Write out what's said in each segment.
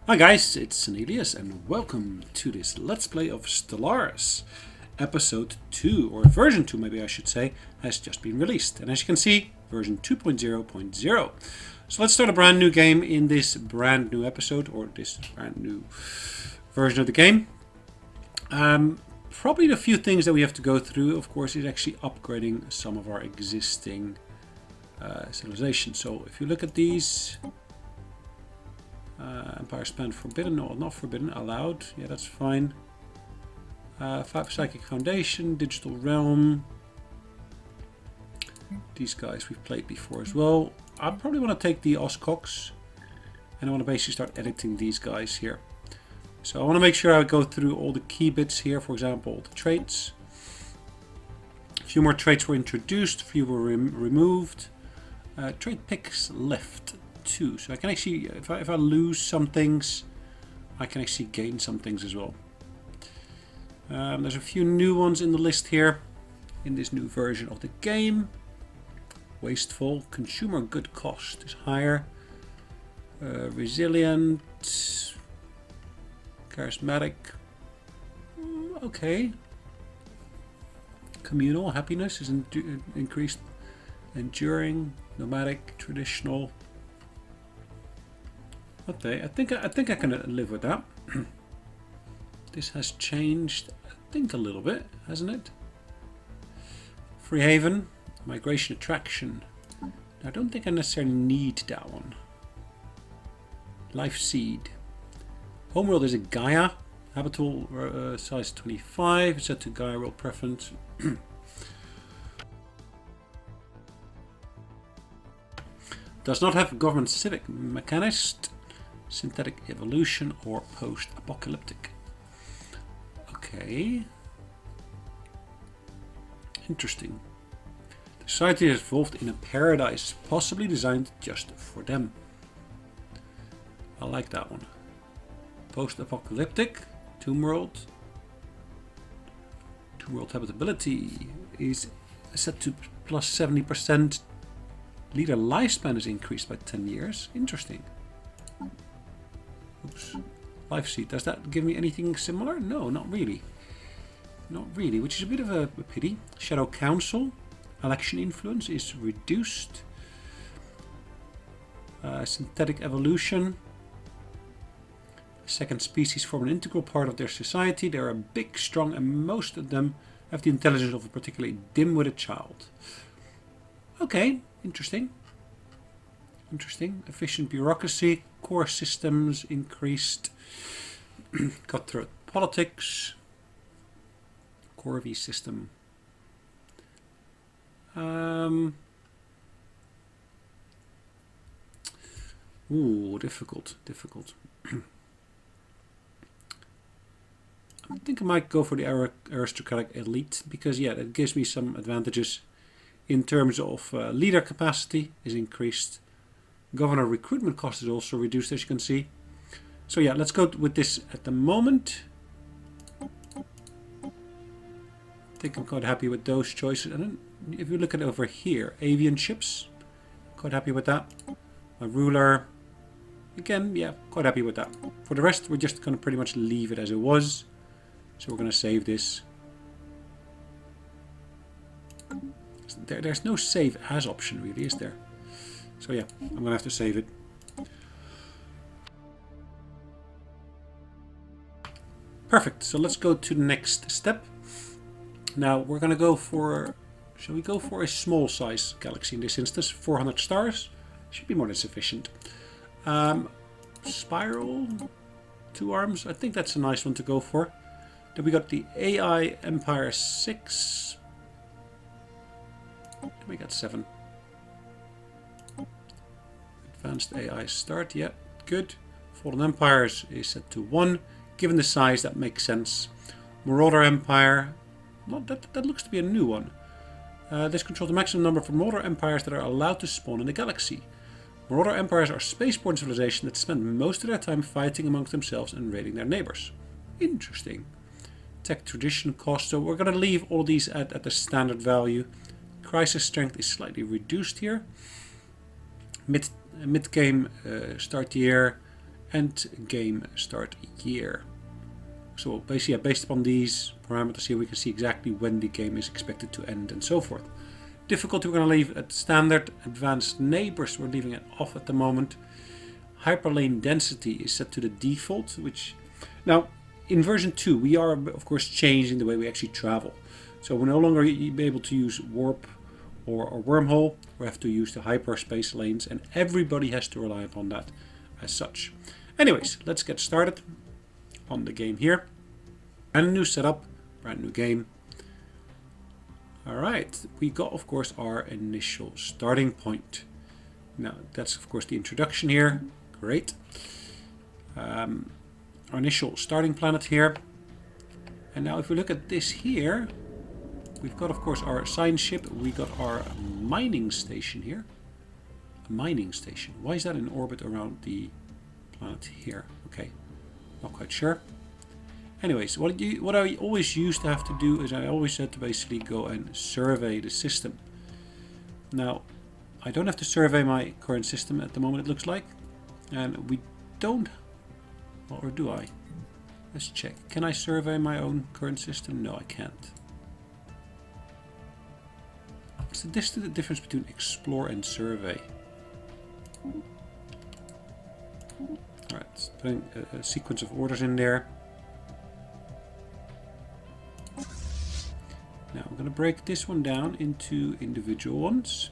Hi guys, it's Sonelias and welcome to this Let's Play of Stellaris. Episode 2, or version 2 maybe I should say, has just been released. And as you can see, version 2.0.0. So let's start a brand new game in this brand new episode, or this brand new version of the game. Probably the few things that we have to go through, of course, is actually upgrading some of our existing civilizations. So if you look at these... Empire span forbidden, or not forbidden, allowed. Yeah, that's fine. 5 Psychic Foundation, Digital Realm. These guys we've played before as well. I probably want to take the Oscox and I want to basically start editing these guys here. So I want to make sure I go through all the key bits here, for example, the traits. A few more traits were introduced, a few were removed. Trait picks left. Too. So I can actually, if I lose some things, I can actually gain some things as well. There's a few new ones in the list here in this new version of the game. Wasteful, consumer good cost is higher. Resilient, charismatic, okay. Communal, happiness is increased. Enduring, nomadic, traditional. Okay, I think I can live with that. This has changed, I think, a little bit, hasn't it? Free Haven, Migration Attraction. I don't think I necessarily need that one. Life Seed. Homeworld is a Gaia. Habitable size 25. It's set to Gaia world preference. Does not have government civic mechanist. Synthetic evolution or post-apocalyptic. Okay. Interesting. The society has evolved in a paradise, possibly designed just for them. I like that one. Post-apocalyptic. Tomb World. Tomb World habitability is set to plus 70%. Leader lifespan is increased by 10 years. Interesting. Oops. Life Seed. Does that give me anything similar? No, not really. Not really, which is a bit of a pity. Shadow Council. Election influence is reduced. Synthetic evolution. Second species form an integral part of their society. They are big, strong, and most of them have the intelligence of a particularly dim-witted child. Okay, interesting. Interesting. Efficient bureaucracy. Core systems increased. Cutthroat politics. Core V system. Ooh, difficult. Difficult. I think I might go for the aristocratic elite because, yeah, that gives me some advantages in terms of leader capacity is increased. Governor recruitment cost is also reduced, as you can see. So yeah, let's go with this at the moment. I think I'm quite happy with those choices. And then if you look at it over here, avian ships, quite happy with that. My ruler, again, yeah, quite happy with that. For the rest, we're just going to pretty much leave it as it was. So we're going to save this. There's no save as option really, is there? So yeah, I'm going to have to save it. Perfect, so let's go to the next step. Now we're going to go for, shall we go for a small size galaxy in this instance? 400 stars, should be more than sufficient. Spiral, 2 arms, I think that's a nice one to go for. Then we got the AI Empire 6. We got 7. Advanced AI start, yeah, good. Fallen Empires is set to 1. Given the size, that makes sense. Marauder Empire, not that looks to be a new one. This controls the maximum number of Marauder Empires that are allowed to spawn in the galaxy. Marauder Empires are spaceborne civilizations that spend most of their time fighting amongst themselves and raiding their neighbors. Interesting. Tech tradition cost, so we're going to leave all these at the standard value. Crisis strength is slightly reduced here. Mid-game start year end game start year. So basically, based upon these parameters here, we can see exactly when the game is expected to end and so forth. Difficulty we're going to leave at standard. Advanced neighbors we're leaving it off at the moment. Hyperlane density is set to the default, which now in version 2 we are of course changing the way we actually travel. So we're no longer be able to use warp or wormhole. We have to use the hyperspace lanes, and everybody has to rely upon that as such. Anyways, let's get started on the game here. Brand new setup, brand new game. Alright, we got of course our initial starting point. Now that's of course the introduction here. Great. Our initial starting planet here. And now if we look at this here, we've got of course our science ship. We got our mining station here. A mining station. Why is that in orbit around the planet here? Okay, not quite sure. Anyways, what I always used to have to do is I always had to basically go and survey the system. Now, I don't have to survey my current system at the moment, it looks like. And we don't... Or do I? Let's check. Can I survey my own current system? No, I can't. What's the difference between explore and survey? Alright, putting a sequence of orders in there. Now I'm going to break this one down into individual ones.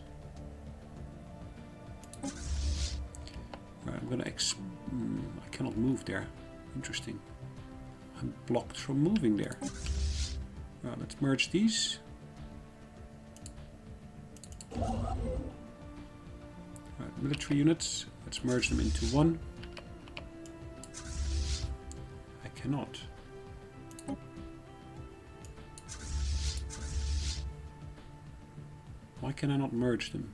Right, I'm going to I cannot move there. Interesting. I'm blocked from moving there. Right, let's merge these. Right, military units. Let's merge them into one. I cannot. Why can I not merge them?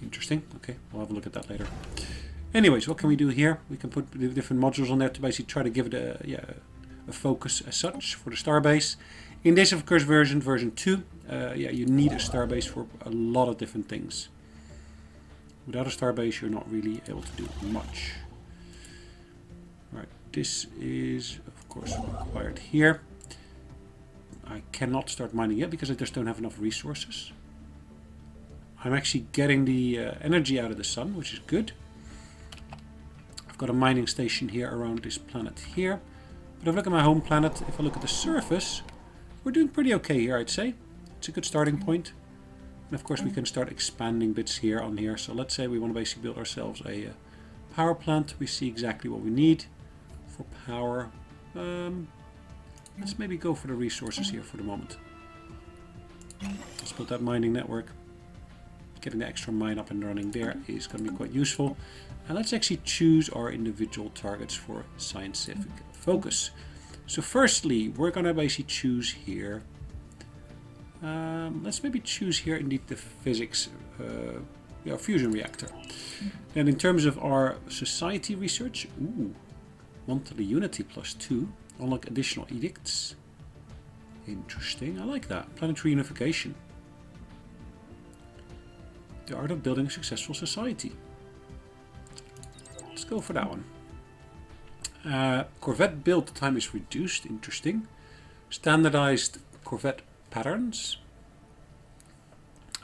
Interesting. Okay, we'll have a look at that later. Anyways, what can we do here? We can put the different modules on there to basically try to give it a focus as such for the starbase. In this, of course, version 2, you need a starbase for a lot of different things. Without a starbase, you're not really able to do much. Right, this is, of course, required here. I cannot start mining yet because I just don't have enough resources. I'm actually getting the energy out of the sun, which is good. I've got a mining station here around this planet here. But if I look at my home planet, if I look at the surface, we're doing pretty okay here, I'd say. It's a good starting point. And of course we can start expanding bits here on here. So let's say we want to basically build ourselves a power plant. We see exactly what we need for power. Let's maybe go for the resources here for the moment. Let's build that mining network. Getting the extra mine up and running there is going to be quite useful. And let's actually choose our individual targets for scientific focus. So firstly, we're going to basically choose here. Let's maybe choose here indeed the physics fusion reactor. And in terms of our society research, monthly unity +2, unlock additional edicts. Interesting, I like that. Planetary unification. The art of building a successful society. Let's go for that one. Corvette build time is reduced. Interesting. Standardized Corvette patterns.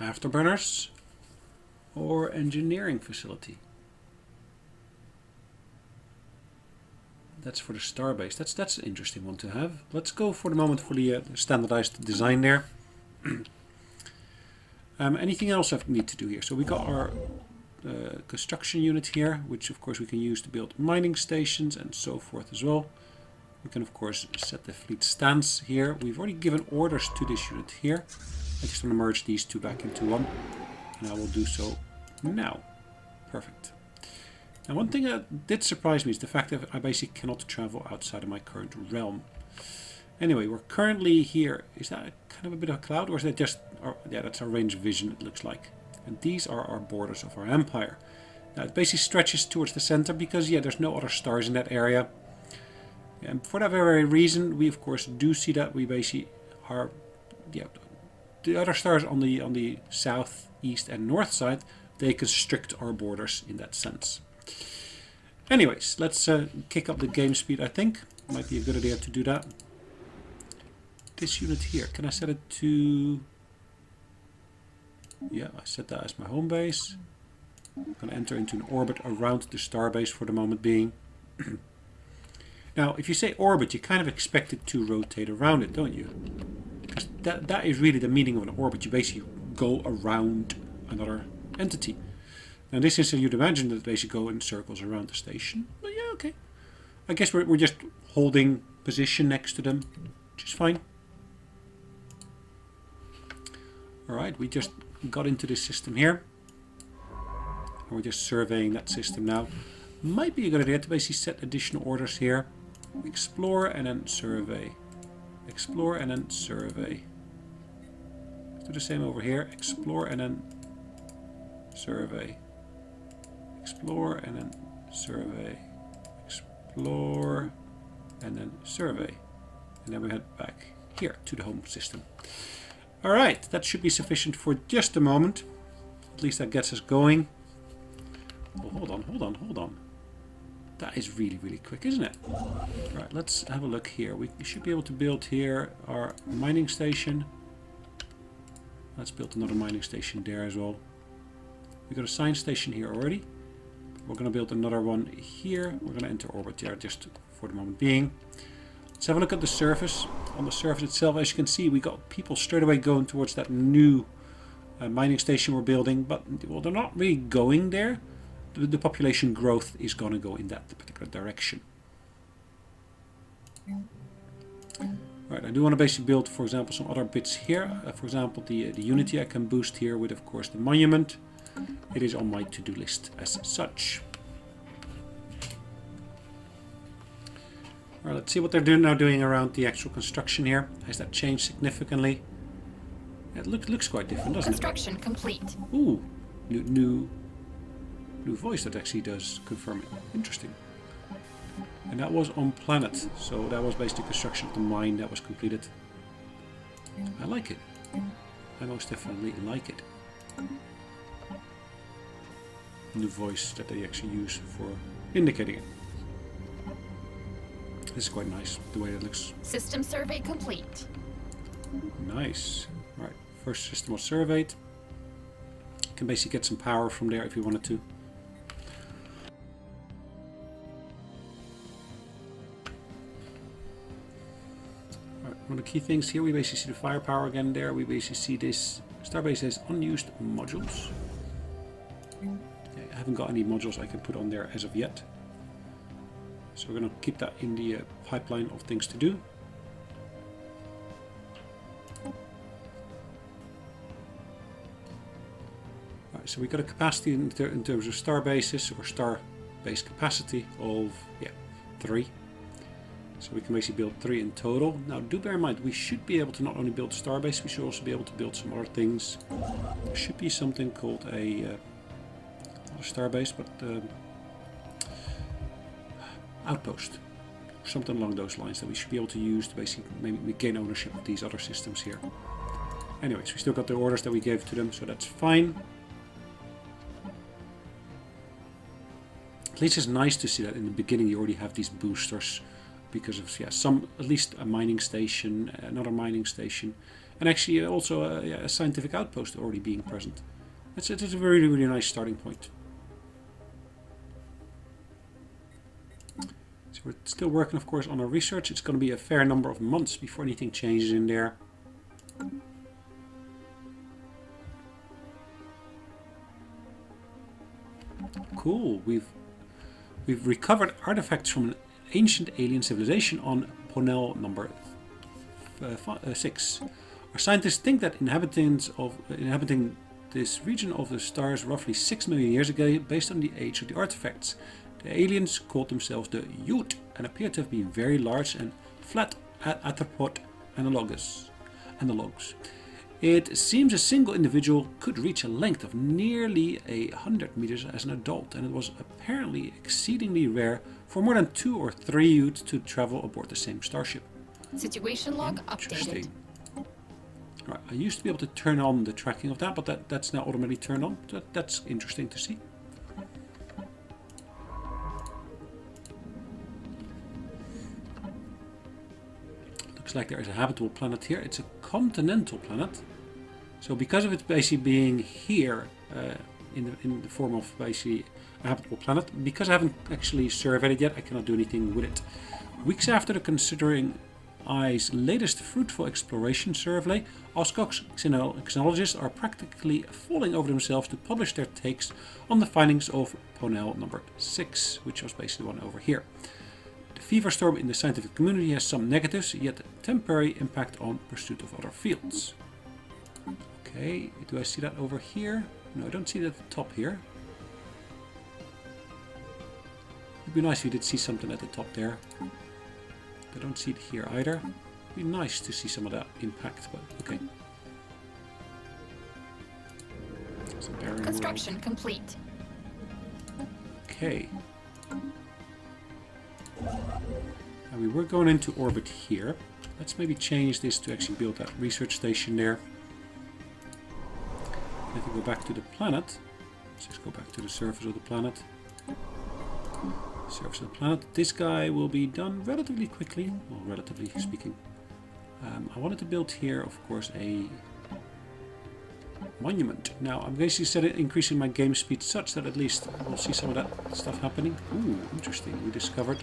Afterburners. Or engineering facility. That's for the starbase. That's an interesting one to have. Let's go for the moment for the standardized design there. Anything else I need to do here? So we got our construction unit here, which of course we can use to build mining stations and so forth as well. We can of course set the fleet stance here. We've already given orders to this unit here. I just want to merge these two back into one, and I will do so now. Perfect. Now one thing that did surprise me is the fact that I basically cannot travel outside of my current realm. Anyway, we're currently here. Is that kind of a bit of a cloud, or is that just... yeah, that's our range of vision, it looks like. And these are our borders of our empire. Now, it basically stretches towards the center because, yeah, there's no other stars in that area. And for that very reason, we, of course, do see that we basically are... Yeah, the other stars on the south east and north side, they constrict our borders in that sense. Anyways, let's kick up the game speed, I think. Might be a good idea to do that. This unit here, can I set it to... Yeah, I set that as my home base. I'm going to enter into an orbit around the starbase for the moment being. Now, if you say orbit, you kind of expect it to rotate around it, don't you? Because that is really the meaning of an orbit. You basically go around another entity. Now, in this instance, you'd imagine that they should go in circles around the station. But yeah, okay. I guess we're just holding position next to them, which is fine. Alright, we just got into this system here. And we're just surveying that system now. Might be a good idea to basically set additional orders here. Explore and then survey. Explore and then survey. Do the same over here. Explore and then survey. Explore and then survey. Explore and then survey. And then we head back here to the home system. Alright, that should be sufficient for just a moment. At least that gets us going. Oh, hold on. That is really, really quick, isn't it? Right, let's have a look here. We should be able to build here our mining station. Let's build another mining station there as well. We got a science station here already. We're going to build another one here. We're going to enter orbit there just for the moment being. Let's have a look at the surface. On the surface itself, as you can see, we got people straight away going towards that new mining station we're building. But, well, they're not really going there. The population growth is going to go in that particular direction. Right, I do want to basically build, for example, some other bits here. For example, the Unity I can boost here with, of course, the monument. It is on my to-do list as such. Alright, let's see what they're doing around the actual construction here. Has that changed significantly? It looks quite different, doesn't it? Construction complete. Ooh, new voice that actually does confirm it. Interesting. And that was on planet, so that was basically construction of the mine that was completed. I like it. I most definitely like it. New voice that they actually use for indicating it. This is quite nice, the way it looks. System survey complete. Nice. Right, first system was surveyed. Can basically get some power from there if you wanted to. One of the key things here, we basically see the firepower again there. We basically see this starbase has unused modules. Okay, I haven't got any modules I can put on there as of yet. So we're going to keep that in the pipeline of things to do. Right, so we got a capacity in terms of star bases or star base capacity of 3. So we can basically build 3 in total. Now do bear in mind, we should be able to not only build a starbase, we should also be able to build some other things. There should be something called a, not a starbase, but outpost. Or something along those lines that we should be able to use to basically maybe gain ownership of these other systems here. Anyways, we still got the orders that we gave to them, so that's fine. At least it's nice to see that in the beginning you already have these boosters. Because of at least a mining station, another mining station, and actually also a scientific outpost already being present. It's a really, really nice starting point. So we're still working, of course, on our research. It's going to be a fair number of months before anything changes in there. Cool. We've recovered artifacts from an ancient alien civilization on Ponel number 6. Our scientists think that inhabiting this region of the stars roughly 6 million years ago, based on the age of the artifacts. The aliens called themselves the Ute and appear to have been very large and flat arthropod analogs. It seems a single individual could reach a length of nearly 100 meters as an adult, and it was apparently exceedingly rare for more than 2 or 3 Utes to travel aboard the same starship. Situation log updated. Right, I used to be able to turn on the tracking of that, but that's now automatically turned on. That's interesting to see. Looks like there is a habitable planet here. It's a continental planet. So because of it basically being here in the form of basically a habitable planet, because I haven't actually surveyed it yet, I cannot do anything with it. Weeks after the Considering I's latest fruitful exploration survey, Oscock's xenologists are practically falling over themselves to publish their takes on the findings of Ponel number 6, which was basically the one over here. The fever storm in the scientific community has some negatives, yet temporary impact on pursuit of other fields. Okay, do I see that over here? No, I don't see it at the top here. It'd be nice if you did see something at the top there. I don't see it here either. It'd be nice to see some of that impact, but okay. Construction complete. Okay. And we were going into orbit here. Let's maybe change this to actually build that research station there. If we go back to the planet, let's just go back to the surface of the planet. Surface of the planet. This guy will be done relatively quickly, well, relatively speaking. I wanted to build here, of course, a monument. Now, I'm basically set it increasing my game speed such that at least we'll see some of that stuff happening. Ooh, interesting. We discovered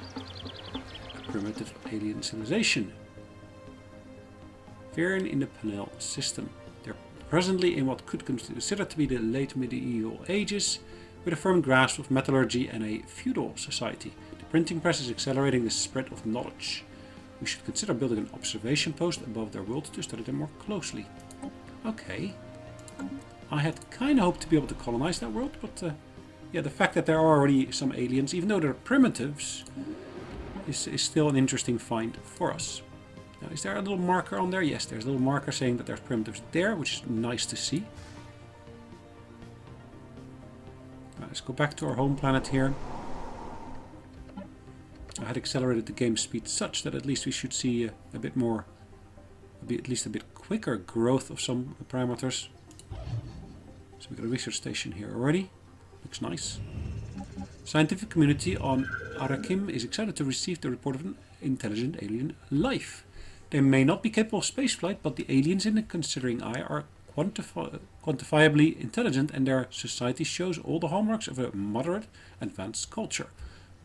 a primitive alien civilization. Varying in the Ponel system. They're presently in what could be considered to be the late medieval ages, with a firm grasp of metallurgy and a feudal society. The printing press is accelerating the spread of knowledge. We should consider building an observation post above their world to study them more closely. Okay. I had kind of hoped to be able to colonize that world, but yeah, the fact that there are already some aliens, even though they're primitives, is still an interesting find for us. Now, is there a little marker on there? Yes, there's a little marker saying that there's primitives there, which is nice to see. Let's go back to our home planet here. I had accelerated the game speed such that at least we should see a bit more, at least a bit quicker growth of some parameters. So we got a research station here already. Looks nice. Scientific community on Arakim is excited to receive the report of an intelligent alien life. They may not be capable of spaceflight, but the aliens in the Considering Eye are quantifiably intelligent, and their society shows all the hallmarks of a moderate, advanced culture.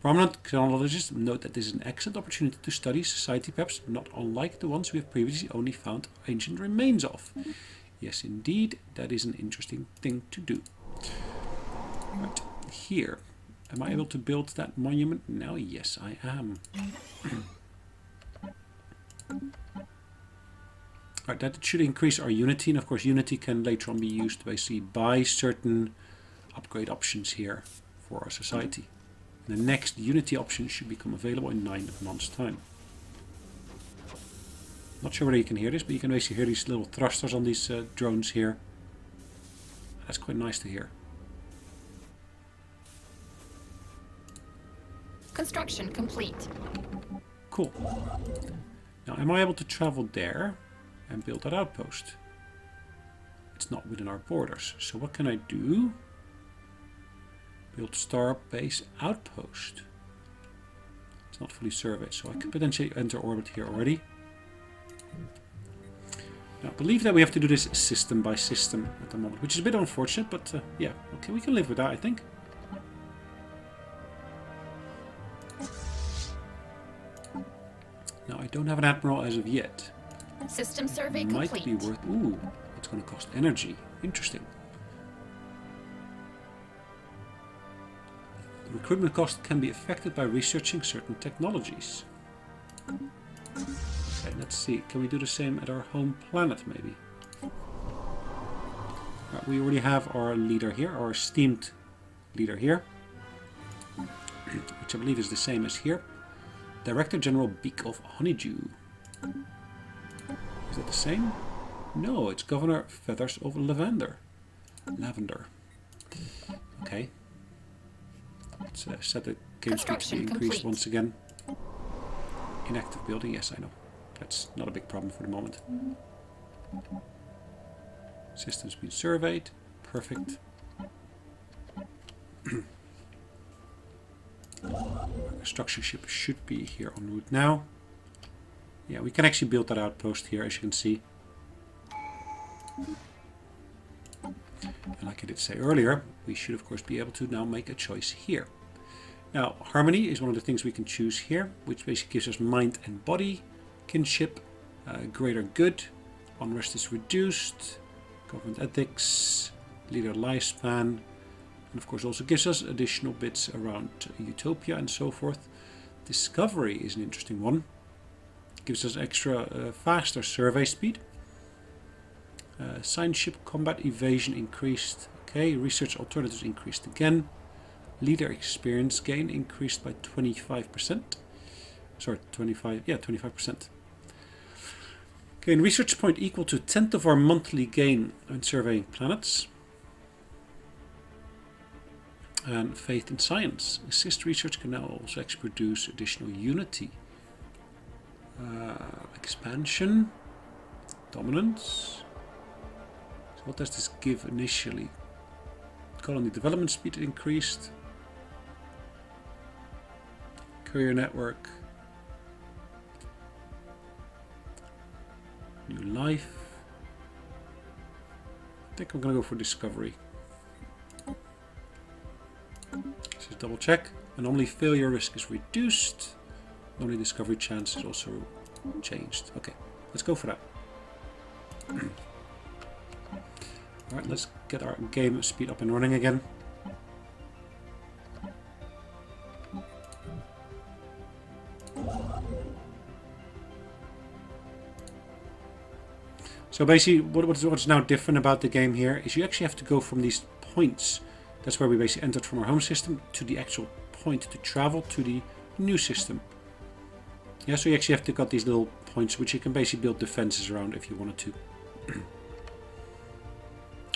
Prominent chronologists note that this is an excellent opportunity to study society, perhaps not unlike the ones we have previously only found ancient remains of. Yes, indeed, that is an interesting thing to do. Right, here. Am I able to build that monument now? Yes, I am. Right, that should increase our unity, and of course unity can later on be used to basically buy certain upgrade options here for our society. The next unity option should become available in 9 months' time. Not sure whether you can hear this, but you can basically hear these little thrusters on these drones here. That's quite nice to hear. Construction complete. Cool. Now, am I able to travel there and build that outpost? It's not within our borders. So what can I do? Build star base outpost. It's not fully surveyed, so I could potentially enter orbit here already. Now, I believe that we have to do this system by system at the moment, which is a bit unfortunate, but yeah, okay, we can live with that, I think. Now, I don't have an admiral as of yet. System survey Might complete. be worth... Ooh, it's going to cost energy. Interesting. The recruitment cost can be affected by researching certain technologies. Okay, let's see. Can we do the same at our home planet, maybe? Right, we already have our leader here, our esteemed leader here, which I believe is the same as here. Director General Beak of Honeydew. Is that the same? No, it's Governor Feathers of Lavender. Okay. Let's set the game speed to be increased once again. Inactive building, yes, I know. That's not a big problem for the moment. Systems been surveyed. Perfect. Our construction ship should be here en route now. Yeah, we can actually build that outpost here, as you can see. And like I did say earlier, we should of course be able to now make a choice here. Now, harmony is one of the things we can choose here, which basically gives us mind and body, kinship, greater good, unrest is reduced, government ethics, leader lifespan, and of course also gives us additional bits around utopia and so forth. Discovery is an interesting one. Gives us extra faster survey speed. Science ship combat evasion increased. Okay, research alternatives increased again. Leader experience gain increased by 25%. Sorry, 25%. Gain research point equal to 1/10 of our monthly gain when surveying planets. And faith in science. Assist research can now also actually produce additional unity. Expansion. Dominance. So what does this give initially? Colony development speed increased. Courier network. New life. I think I'm going to go for discovery. Let's just double check. Anomaly failure risk is reduced. Anomaly discovery chance is also changed. Okay, let's go for that. Alright, let's get our game speed up and running again. So basically, what's now different about the game here is you actually have to go from these points. That's where we basically entered from our home system to the actual point to travel to the new system. Yeah, so you actually have to got these little points which you can basically build defenses around if you wanted to.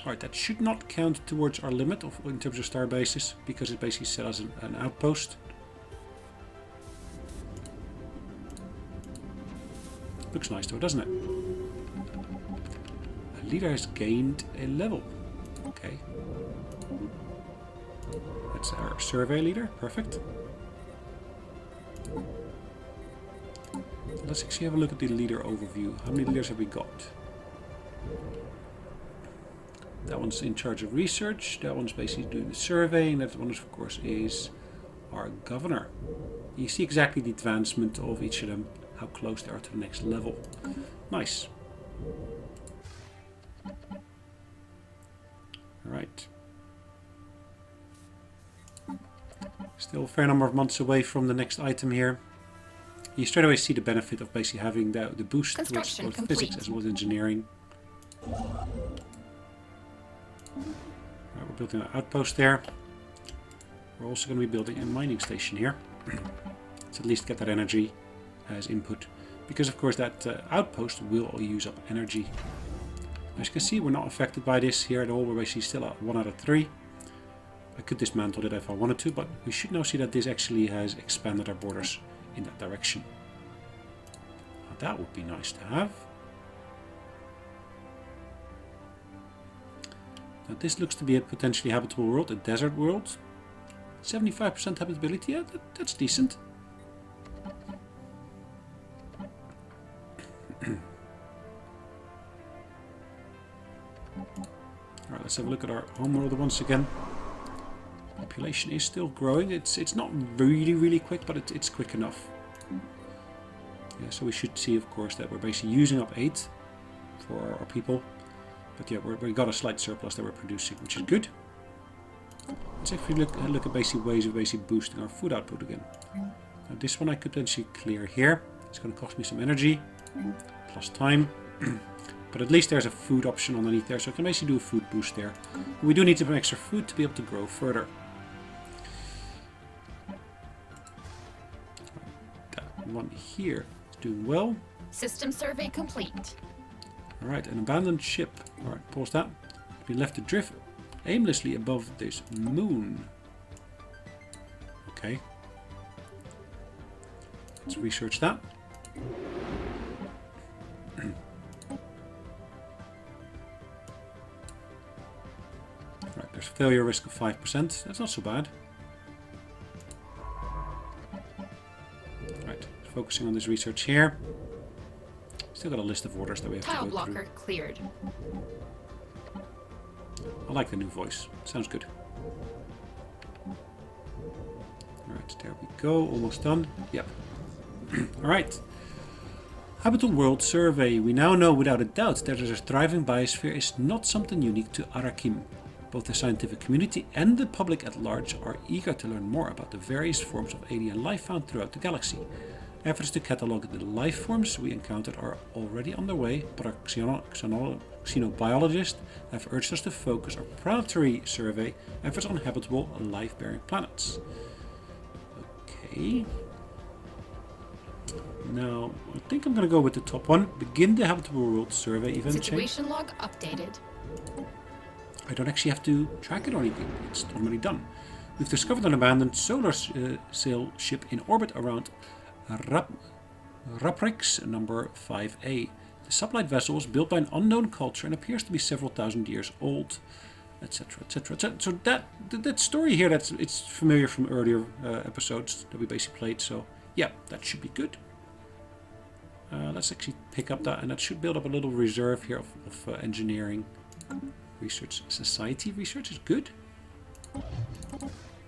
Alright, that should not count towards our limit in terms of star bases, because it basically set us an outpost. Looks nice though, doesn't it? A leader has gained a level. Okay. That's our survey leader, perfect. Let's actually have a look at the leader overview. How many leaders have we got? That one's in charge of research. That one's basically doing the surveying. That one, of course, is our governor. You see exactly the advancement of each of them, how close they are to the next level. Nice. Alright. Still a fair number of months away from the next item here. You straight away see the benefit of basically having the boost towards both physics as well as engineering. Right, we're building an outpost there. We're also going to be building a mining station here. Let's at least get that energy as input. Because of course that outpost will use up energy. As you can see, we're not affected by this here at all. We're basically still at 1 out of 3. I could dismantle it if I wanted to, but we should now see that this actually has expanded our borders in that direction. Now, that would be nice to have. Now this looks to be a potentially habitable world, a desert world. 75% habitability, yeah, that's decent. Alright, let's have a look at our homeworld once again. Population is still growing. It's not really quick, but it's quick enough. Yeah, so we should see, of course, that we're basically using up 8 for our people. But yeah, we got a slight surplus that we're producing, which is good. Let's actually look at basic ways of basically boosting our food output again. Now this one I could potentially clear here. It's going to cost me some energy, plus time. But at least there's a food option underneath there, so I can basically do a food boost there. We do need some extra food to be able to grow further. That one here is doing well. System survey complete. Alright, an abandoned ship. Alright, pause that. We left to drift aimlessly above this moon. Okay. Let's research that. failure risk of 5%. That's not so bad. Right, focusing on this research here. Still got a list of orders that we have Tile to go blocker through. cleared. I like the new voice. Sounds good. Alright, there we go. Almost done. Yep. Alright. Habitable World Survey. We now know without a doubt that a thriving biosphere is not something unique to Arakim. Both the scientific community and the public at large are eager to learn more about the various forms of alien life found throughout the galaxy. Efforts to catalogue the life forms we encountered are already underway, but our xenobiologists have urged us to focus our planetary survey efforts on habitable life-bearing planets. Okay. Now, I think I'm going to go with the top one. Begin the Habitable World Survey event chain. Situation log updated. I don't actually have to track it or anything. It's already done. We've discovered an abandoned solar sail ship in orbit around Raprix number 5A. The sublight vessel was built by an unknown culture and appears to be several thousand years old, etc., etc., etc. So that story here, it's familiar from earlier episodes that we basically played. So yeah, that should be good. Let's actually pick up that, and that should build up a little reserve here of engineering research. Society research is good.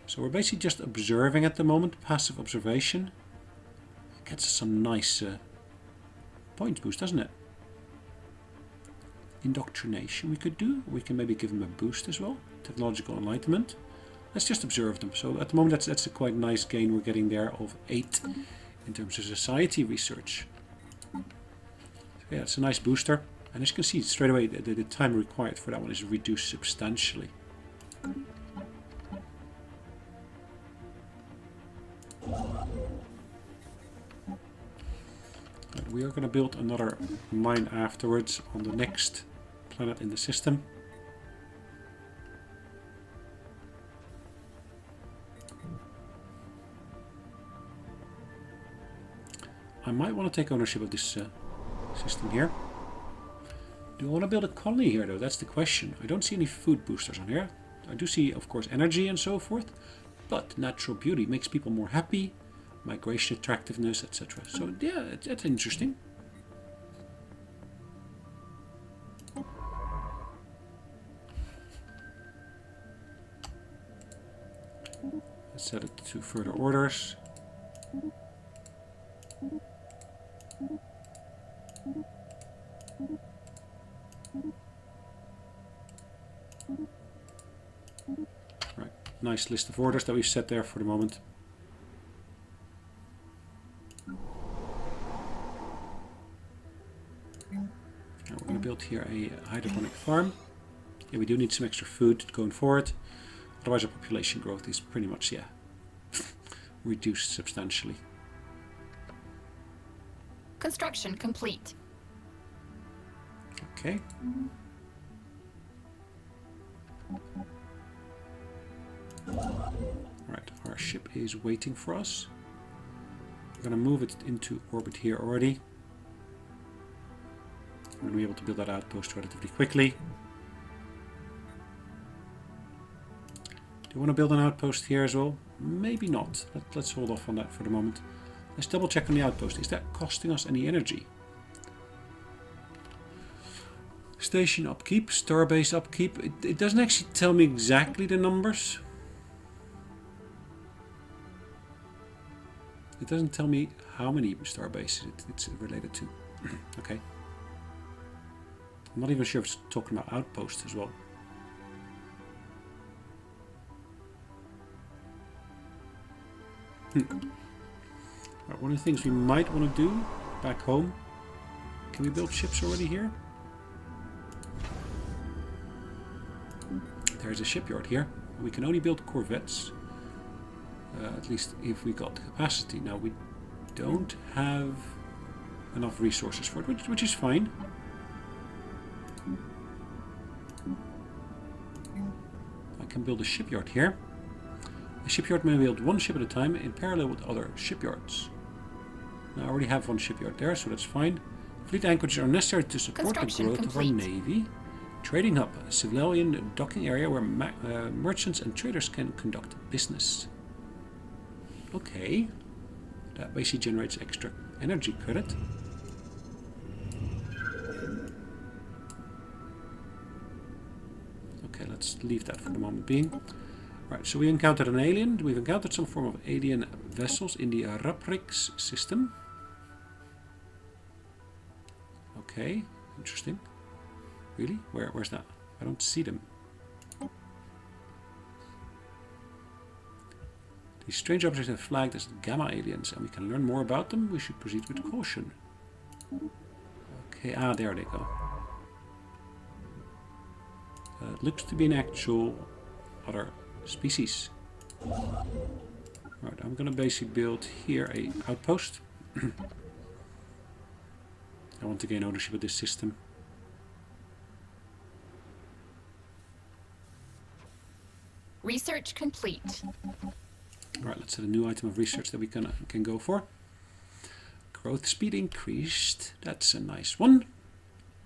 So we're basically just observing at the moment, passive observation. It gets us some nice points boost, doesn't it? Indoctrination we could do. We can maybe give them a boost as well. Technological enlightenment. Let's just observe them. So at the moment that's a quite nice gain we're getting there of 8 in terms of society research. So yeah, it's a nice booster. And as you can see straight away the time required for that one is reduced substantially. We are going to build another mine afterwards on the next planet in the system. I might want to take ownership of this system here. Do I want to build a colony here though? That's the question. I don't see any food boosters on here. I do see, of course, energy and so forth, but natural beauty makes people more happy. Migration attractiveness, etc. So yeah, that's interesting. Let's set it to further orders. Right, nice list of orders that we've set there for the moment. We're going to build here a hydroponic farm. Yeah, we do need some extra food going forward. Otherwise our population growth is pretty much, yeah, reduced substantially. Construction complete. Okay. Right, our ship is waiting for us. We're going to move it into orbit here already. We're going to be able to build that outpost relatively quickly. Do you want to build an outpost here as well? Maybe not. Let's hold off on that for the moment. Let's double check on the outpost. Is that costing us any energy? Station upkeep, starbase upkeep. It doesn't actually tell me exactly the numbers. It doesn't tell me how many starbases it's related to. Okay. I'm not even sure if it's talking about outposts as well. Right, one of the things we might want to do back home. Can we build ships already here? There's a shipyard here. We can only build corvettes. At least if we got the capacity. Now we don't have enough resources for it, which is fine. I can build a shipyard here. A shipyard may build one ship at a time in parallel with other shipyards. Now I already have one shipyard there, so that's fine. Fleet anchorages are necessary to support the growth of our navy. Trading hub, a civilian docking area where merchants and traders can conduct business. Okay, that basically generates extra energy credit. Okay, let's leave that for the moment being. Right, so we encountered an alien. We've encountered some form of alien vessels in the Raprix system. Okay, interesting. Really? Where's that? I don't see them. These strange objects are flagged as gamma aliens, and we can learn more about them. We should proceed with caution. Okay, there they go. It looks to be an actual other species. Right, I'm gonna basically build here a outpost. I want to gain ownership of this system. Research complete. Alright, let's set a new item of research that we can go for. Growth speed increased. That's a nice one.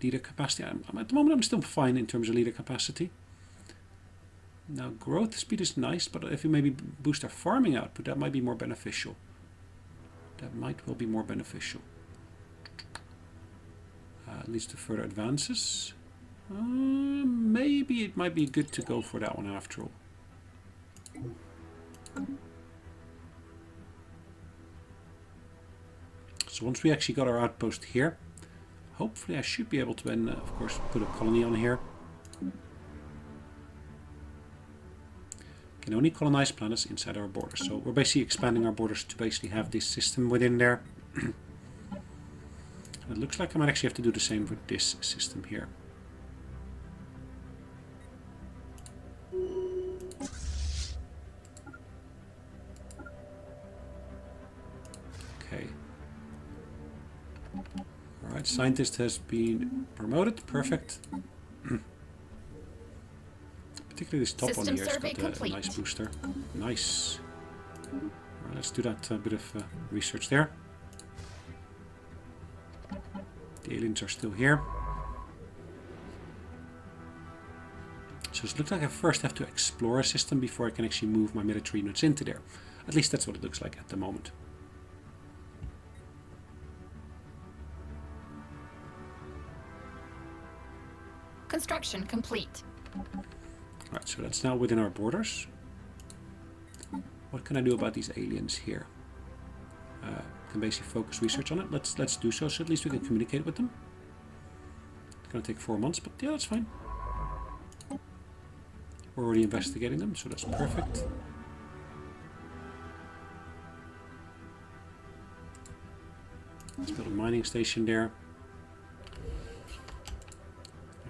Leader capacity. At the moment I'm still fine in terms of leader capacity. Now growth speed is nice, but if we maybe boost our farming output, that might be more beneficial. That might well be more beneficial. Leads to further advances. Maybe it might be good to go for that one after all. So once we actually got our outpost here, hopefully I should be able to then, of course, put a colony on here. Can only colonize planets inside our borders. So we're basically expanding our borders to basically have this system within there. It looks like I might actually have to do the same for this system here. Okay. Alright, scientist has been promoted. Perfect. Particularly this top one here has got a nice booster. Nice. Alright, let's do that bit of research there. The aliens are still here. So it looks like I first have to explore a system before I can actually move my military units into there. At least that's what it looks like at the moment. Construction complete. Right, so that's now within our borders. What can I do about these aliens here? Can basically focus research on it. Let's do so at least we can communicate with them. It's gonna take 4 months, but yeah, that's fine. We're already investigating them, so that's perfect. Let's build a mining station there.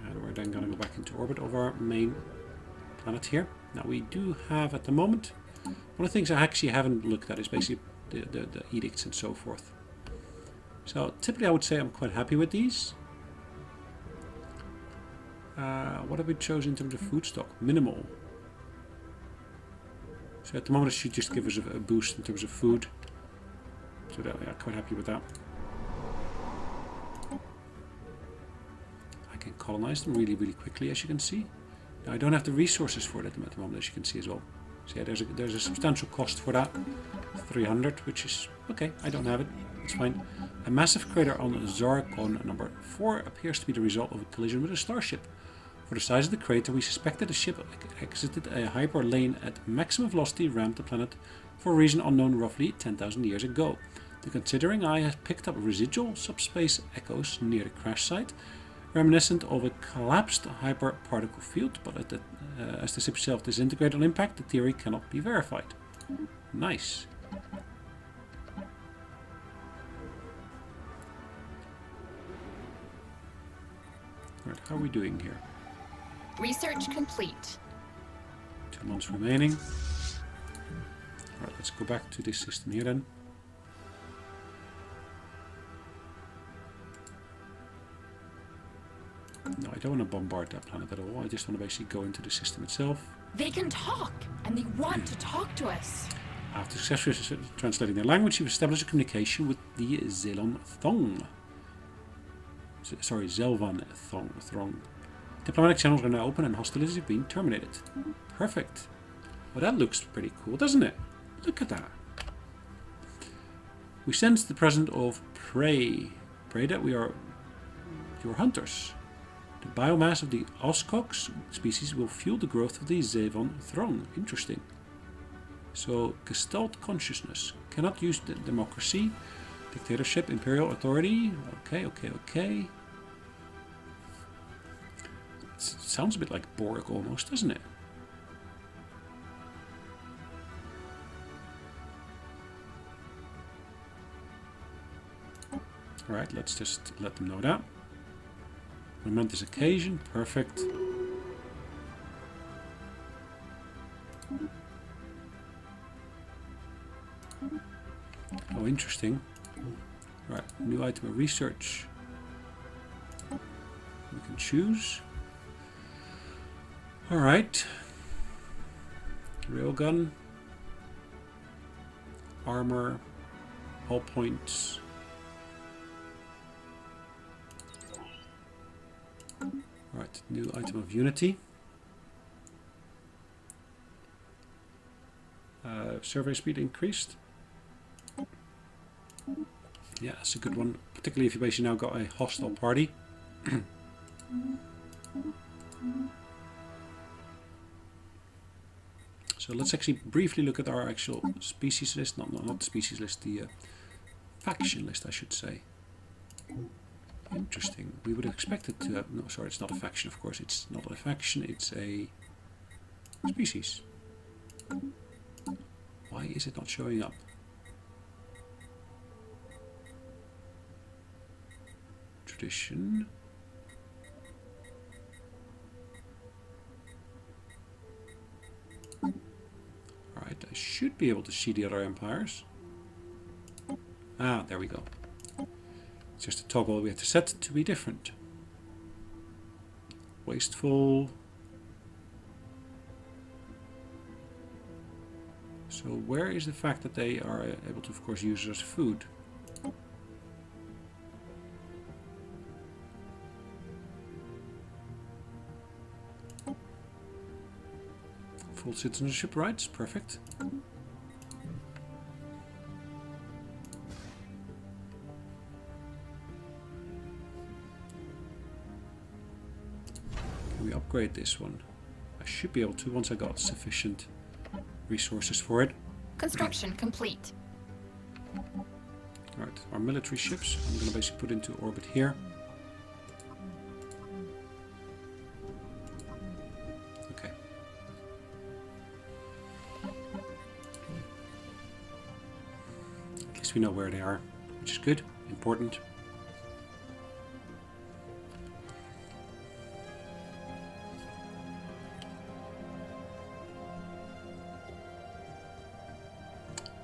And we're then gonna go back into orbit of our main planet here. Now we do have at the moment, one of the things I actually haven't looked at is basically the edicts and so forth. So typically I would say I'm quite happy with these. What have we chosen in terms of food stock? Minimal. So at the moment it should just give us a boost in terms of food. So that, yeah, quite happy with that. I can colonize them really, really quickly, as you can see. Now I don't have the resources for that at the moment, as you can see as well. So yeah, there's a substantial cost for that. 300, which is okay. I don't have it. It's fine. A massive crater on Zarkon number 4 appears to be the result of a collision with a starship. For the size of the crater, we suspect that the ship exited a hyper lane at maximum velocity, rammed the planet for a reason unknown roughly 10,000 years ago. The considering eye has picked up residual subspace echoes near the crash site, reminiscent of a collapsed hyperparticle field, but as the ship itself disintegrated on impact, the theory cannot be verified. Nice. Right, how are we doing here? Research complete. 2 months remaining. Alright, let's go back to this system here then. No, I don't want to bombard that planet at all. I just want to basically go into the system itself. They can talk, and they want to talk to us. After successfully translating their language, you've established a communication with the Zelvan Thong. Diplomatic channels are now open and hostilities have been terminated. Perfect. Well, that looks pretty cool, doesn't it? Look at that. We sense the presence of prey. Pray that we are your hunters. The biomass of the Oscox species will fuel the growth of the Zevon throng. Interesting. So, Gestalt consciousness. Cannot use the democracy. Dictatorship, imperial authority. Okay. It sounds a bit like Borg almost, doesn't it? Alright, let's just let them know that. Momentous occasion, perfect. Oh, interesting. Right, new item of research. We can choose. Alright. Railgun. Armor. Hull points. Alright, new item of unity. Survey speed increased. Yeah, that's a good one. Particularly if you basically now got a hostile party. So let's actually briefly look at our actual species list. Not the species list, the faction list, I should say. Interesting. We would expect it to have... No, sorry, it's not a faction, of course. It's not a faction, it's a species. Why is it not showing up? Tradition. Alright, I should be able to see the other empires. Ah, there we go. It's just a toggle we have to set to be different. Wasteful. So where is the fact that they are able to, of course, use it as food? Full citizenship rights, perfect. Can we upgrade this one? I should be able to once I got sufficient resources for it. Construction complete. Alright, our military ships, I'm going to basically put into orbit here. Okay. At least we know where they are, which is good, important.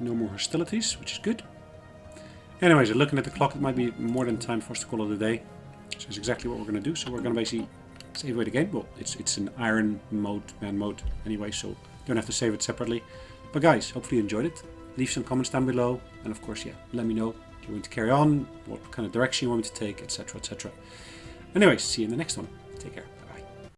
No more hostilities, which is good. Anyways, looking at the clock, it might be more than time for us to call it a day. So that's exactly what we're going to do. So we're going to basically save away the game. Well, it's an iron mode, man mode anyway, so you don't have to save it separately. But guys, hopefully you enjoyed it. Leave some comments down below. And of course, yeah, let me know if you want to carry on, what kind of direction you want me to take, etc, etc. Anyways, see you in the next one. Take care.